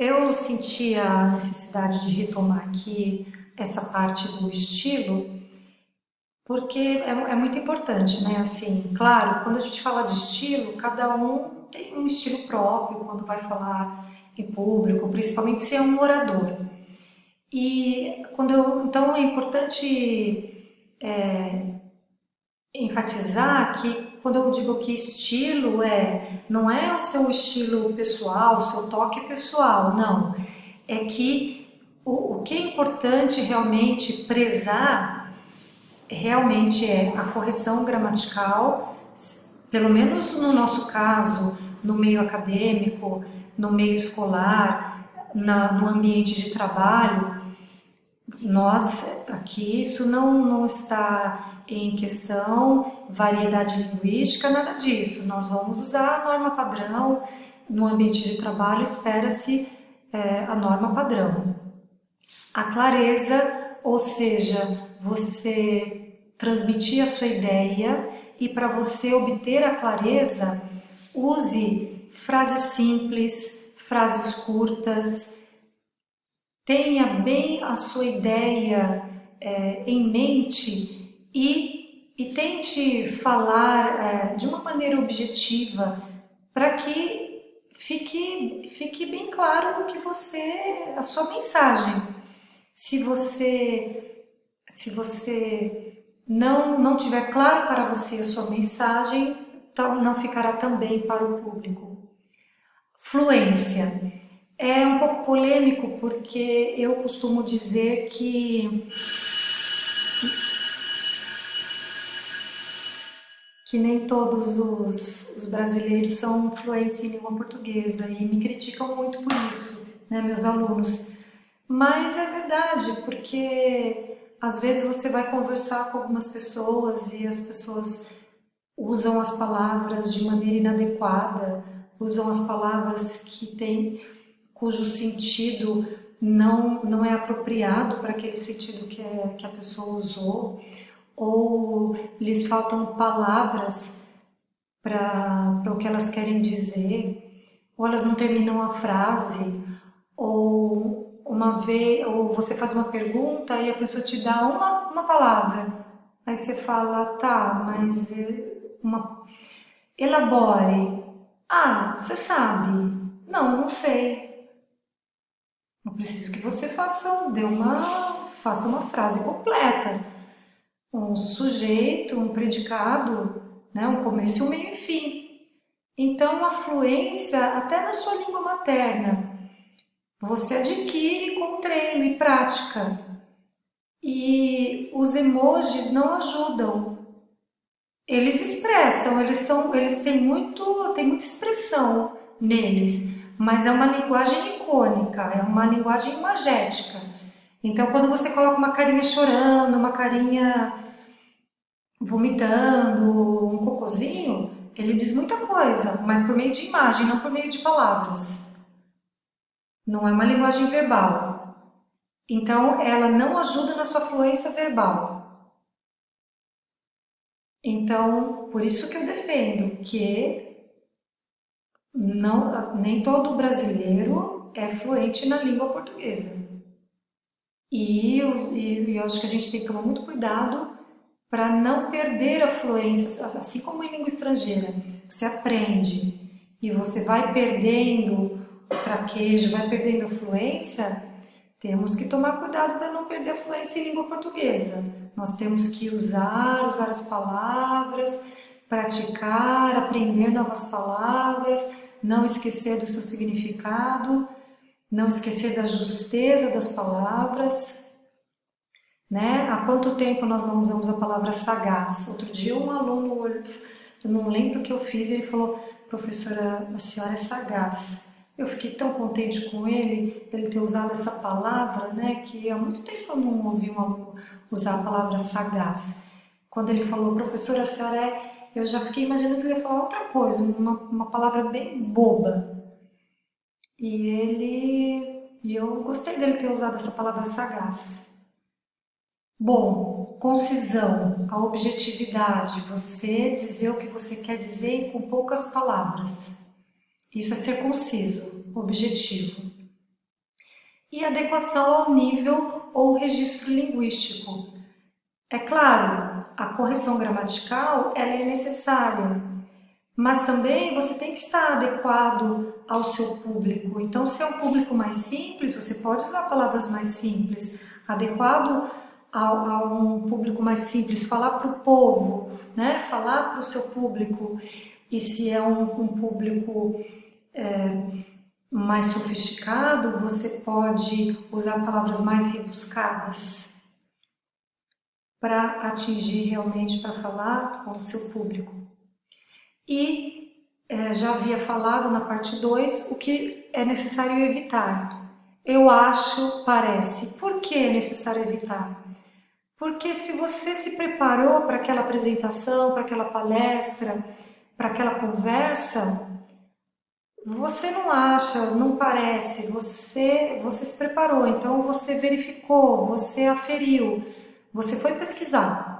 Eu senti a necessidade de retomar aqui essa parte do estilo, porque é muito importante, né? Assim, claro, quando a gente fala de estilo, cada um tem um estilo próprio quando vai falar em público, principalmente se é um orador. Então é importante enfatizar que quando eu digo que estilo não é o seu estilo pessoal, o seu toque pessoal, não. É que o que é importante realmente prezar realmente é a correção gramatical, pelo menos no nosso caso, no meio acadêmico, no meio escolar, no ambiente de trabalho, nós aqui, isso não está em questão, variedade linguística, nada disso. Nós vamos usar a norma padrão, no ambiente de trabalho espera-se a norma padrão. A clareza, ou seja, você transmitir a sua ideia e para você obter a clareza, use frases simples, frases curtas, tenha bem a sua ideia em mente e tente falar de uma maneira objetiva para que fique bem claro o que a sua mensagem. Se você não tiver claro para você a sua mensagem, então não ficará também para o público. Fluência. É um pouco polêmico porque eu costumo dizer que nem todos os brasileiros são fluentes em língua portuguesa e me criticam muito por isso, né, meus alunos. Mas é verdade, porque às vezes você vai conversar com algumas pessoas e as pessoas usam as palavras de maneira inadequada, usam as palavras cujo sentido não é apropriado para aquele sentido que a pessoa usou, ou lhes faltam palavras para o que elas querem dizer, ou elas não terminam a frase, ou você faz uma pergunta e a pessoa te dá uma palavra, aí você fala, tá, mas elabore. Ah, você sabe? Não sei. Eu preciso que você faça uma frase completa. Um sujeito, um predicado, né? Um começo, um meio e fim. Então, a fluência, até na sua língua materna, você adquire com treino e prática. E os emojis não ajudam. Eles expressam, eles têm muita expressão neles, mas é uma linguagem icônica, é uma linguagem imagética. Então, quando você coloca uma carinha chorando, uma carinha vomitando, um cocôzinho, ele diz muita coisa, mas por meio de imagem, não por meio de palavras. Não é uma linguagem verbal. Então, ela não ajuda na sua fluência verbal. Então, por isso que eu defendo que nem todo brasileiro é fluente na língua portuguesa. E eu acho que a gente tem que tomar muito cuidado para não perder a fluência, assim como em língua estrangeira. Você aprende e você vai perdendo o traquejo, vai perdendo a fluência, temos que tomar cuidado para não perder a fluência em língua portuguesa. Nós temos que usar as palavras, praticar, aprender novas palavras, não esquecer do seu significado, não esquecer da justeza das palavras, né? Há quanto tempo nós não usamos a palavra sagaz? Outro dia um aluno, eu não lembro o que eu fiz, ele falou, professora, a senhora é sagaz. Eu fiquei tão contente com ele ter usado essa palavra, né, que há muito tempo eu não ouvi um aluno usar a palavra sagaz. Quando ele falou, professora, a senhora eu já fiquei imaginando que ele ia falar outra coisa, uma palavra bem boba. E eu gostei dele ter usado essa palavra sagaz. Bom, concisão, a objetividade, você dizer o que você quer dizer com poucas palavras. Isso é ser conciso, objetivo. e adequação ao nível ou registro linguístico. É claro, a correção gramatical ela é necessária, mas também você tem que estar adequado ao seu público. Então, se é um público mais simples, você pode usar palavras mais simples. Adequado a um público mais simples, falar para o povo, né? Falar para o seu público. E se é um público mais sofisticado, você pode usar palavras mais rebuscadas para atingir realmente, para falar com o seu público. E já havia falado na parte 2 o que é necessário evitar. Eu acho, parece. Por que é necessário evitar? Porque se você se preparou para aquela apresentação, para aquela palestra, para aquela conversa, você não acha, não parece, você se preparou, então você verificou, você aferiu, você foi pesquisar.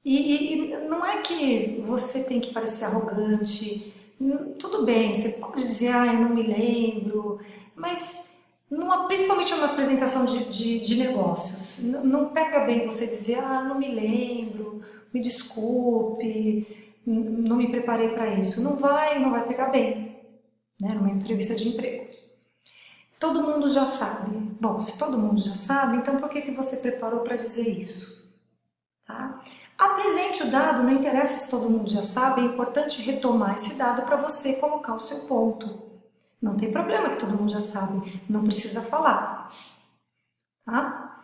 E não é que você tem que parecer arrogante, tudo bem, você pode dizer, ah, eu não me lembro, mas principalmente numa apresentação de negócios, não pega bem você dizer, ah, não me lembro, me desculpe, não me preparei para isso. Não vai pegar bem, né, numa entrevista de emprego. Todo mundo já sabe. Bom, se todo mundo já sabe, então por que você preparou para dizer isso? Tá? Apresente o dado, não interessa se todo mundo já sabe, é importante retomar esse dado para você colocar o seu ponto. Não tem problema que todo mundo já sabe, não precisa falar. Tá?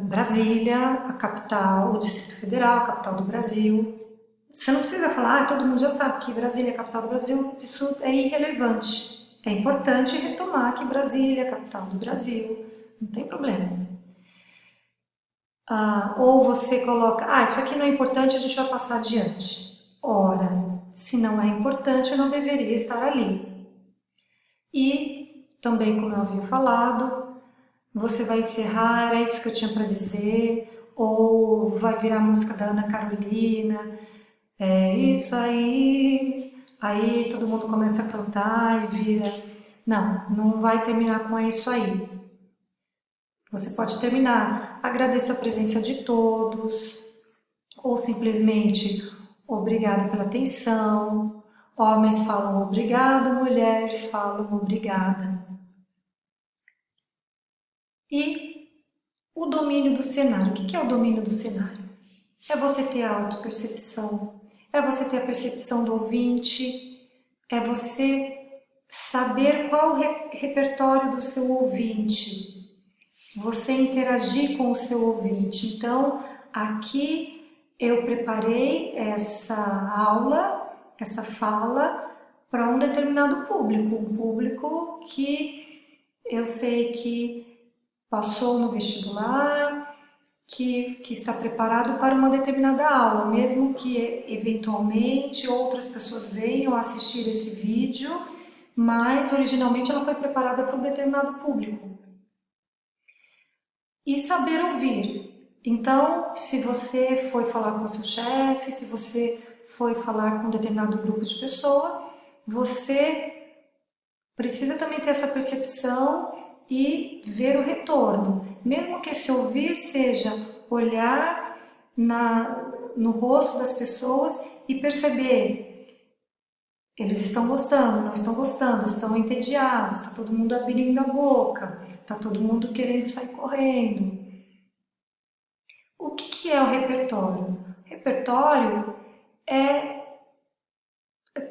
Brasília, a capital, o Distrito Federal, a capital do Brasil. Você não precisa falar, todo mundo já sabe que Brasília é a capital do Brasil, isso é irrelevante. É importante retomar que Brasília é a capital do Brasil, não tem problema. Ou você coloca, isso aqui não é importante, a gente vai passar adiante. Ora, se não é importante, não deveria estar ali. E também, como eu havia falado, você vai encerrar, é isso que eu tinha para dizer, ou vai virar a música da Ana Carolina, é isso aí todo mundo começa a cantar e vira. Não vai terminar com é isso aí. Você pode terminar, agradeço a presença de todos, ou simplesmente obrigada pela atenção. Homens falam obrigado, mulheres falam obrigada. E o domínio do cenário. O que é o domínio do cenário? É você ter a autopercepção, é você ter a percepção do ouvinte, é você saber qual o repertório do seu ouvinte, você interagir com o seu ouvinte. Então, aqui eu preparei essa aula, essa fala para um determinado público, um público que eu sei que passou no vestibular, que está preparado para uma determinada aula, mesmo que eventualmente outras pessoas venham assistir esse vídeo, mas originalmente ela foi preparada para um determinado público. E saber ouvir. Então, se você foi falar com o seu chefe, se você foi falar com um determinado grupo de pessoa, você precisa também ter essa percepção e ver o retorno. Mesmo que esse ouvir seja olhar no rosto das pessoas e perceber. Eles estão gostando, não estão gostando, estão entediados, está todo mundo abrindo a boca, está todo mundo querendo sair correndo. O que é o repertório? O repertório é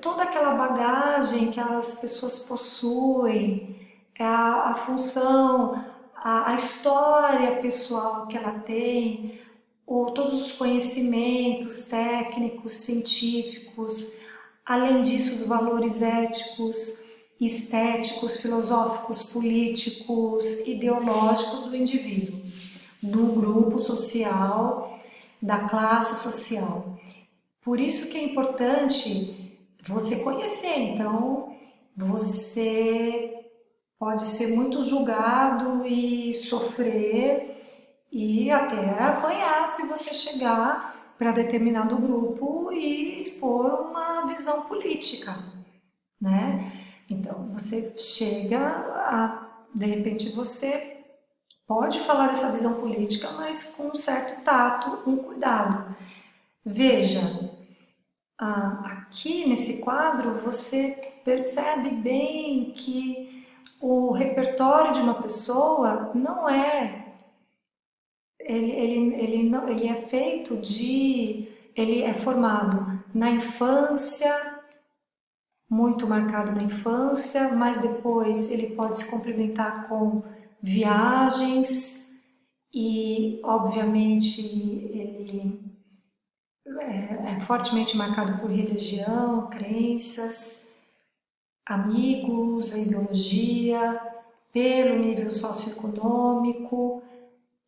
toda aquela bagagem que as pessoas possuem, é a função, a história pessoal que ela tem, ou todos os conhecimentos técnicos, científicos, além disso os valores éticos, estéticos, filosóficos, políticos, ideológicos do indivíduo, do grupo social, da classe social. Por isso que é importante você conhecer, então você pode ser muito julgado e sofrer e até apanhar se você chegar para determinado grupo e expor uma visão política, né? Então, você chega de repente você pode falar essa visão política, mas com um certo tato, com cuidado. Veja, aqui nesse quadro você percebe bem que o repertório de uma pessoa não é, ele é feito de, ele é formado na infância, muito marcado na infância, mas depois ele pode se complementar com viagens e, obviamente, ele é fortemente marcado por religião, crenças, amigos, a ideologia, pelo nível socioeconômico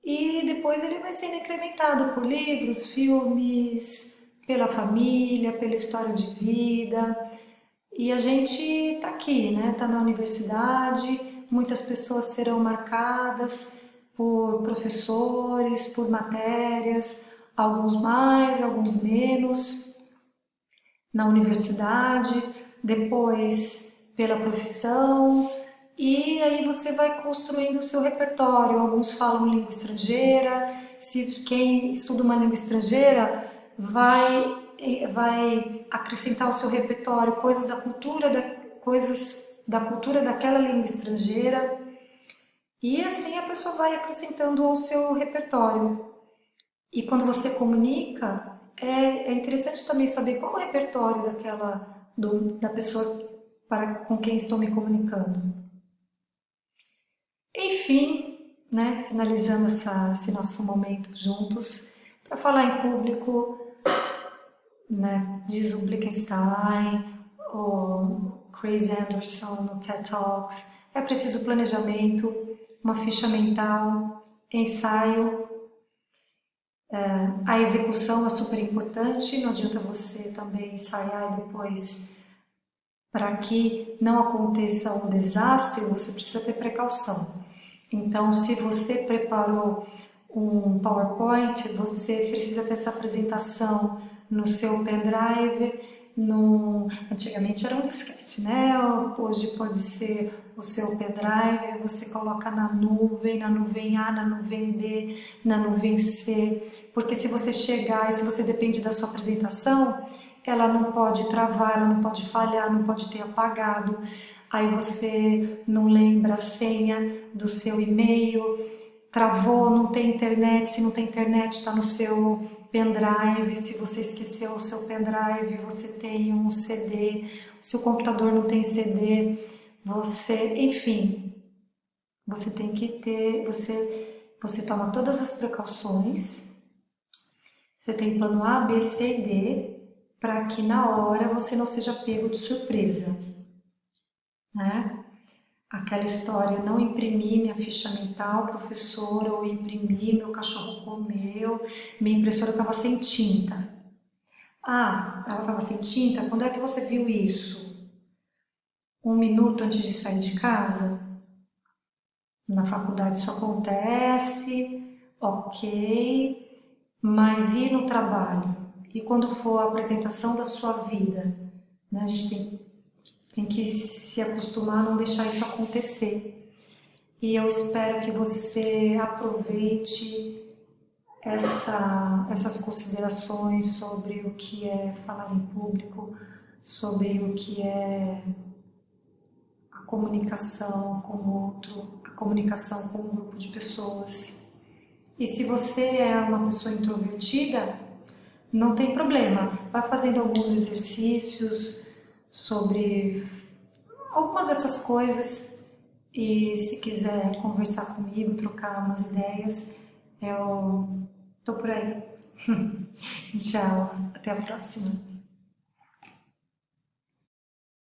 e depois ele vai sendo incrementado por livros, filmes, pela família, pela história de vida. E a gente está aqui, né? Está na universidade, muitas pessoas serão marcadas por professores, por matérias, alguns mais, alguns menos, na universidade, depois pela profissão, e aí você vai construindo o seu repertório. Alguns falam língua estrangeira, se quem estuda uma língua estrangeira vai acrescentar ao seu repertório coisas da cultura daquela língua estrangeira, e assim a pessoa vai acrescentando ao seu repertório. E quando você comunica, é interessante também saber qual é o repertório da pessoa com quem estou me comunicando. Enfim, né, finalizando esse nosso momento juntos, para falar em público, né, diz o Wittgenstein, o Chris Anderson no TED Talks, é preciso planejamento, uma ficha mental, ensaio, a execução é super importante, não adianta você também ensaiar e depois, para que não aconteça um desastre, você precisa ter precaução. Então, se você preparou um PowerPoint, você precisa ter essa apresentação no seu pendrive, antigamente era um disquete, né? Hoje pode ser o seu pendrive, você coloca na nuvem A, na nuvem B, na nuvem C, porque se você chegar e se você depende da sua apresentação, ela não pode travar, ela não pode falhar, não pode ter apagado, aí você não lembra a senha do seu e-mail, travou, não tem internet, se não tem internet está no seu pendrive, se você esqueceu o seu pendrive, você tem um CD, se o computador não tem CD, enfim, você tem que ter, você toma todas as precauções, você tem plano A, B, C e D, para que na hora você não seja pego de surpresa, né? Aquela história, não imprimi minha ficha mental, professora, ou imprimi, meu cachorro comeu, minha impressora estava sem tinta. Ah, ela estava sem tinta? Quando é que você viu isso? 1 minuto antes de sair de casa? Na faculdade isso acontece, ok, mas e no trabalho? E quando for a apresentação da sua vida? Né? A gente tem que se acostumar a não deixar isso acontecer. E eu espero que você aproveite essas considerações sobre o que é falar em público, sobre o que é a comunicação com o outro, a comunicação com um grupo de pessoas. E se você é uma pessoa introvertida, não tem problema, vai fazendo alguns exercícios sobre algumas dessas coisas, e se quiser conversar comigo, trocar umas ideias, eu tô por aí. Tchau, até a próxima.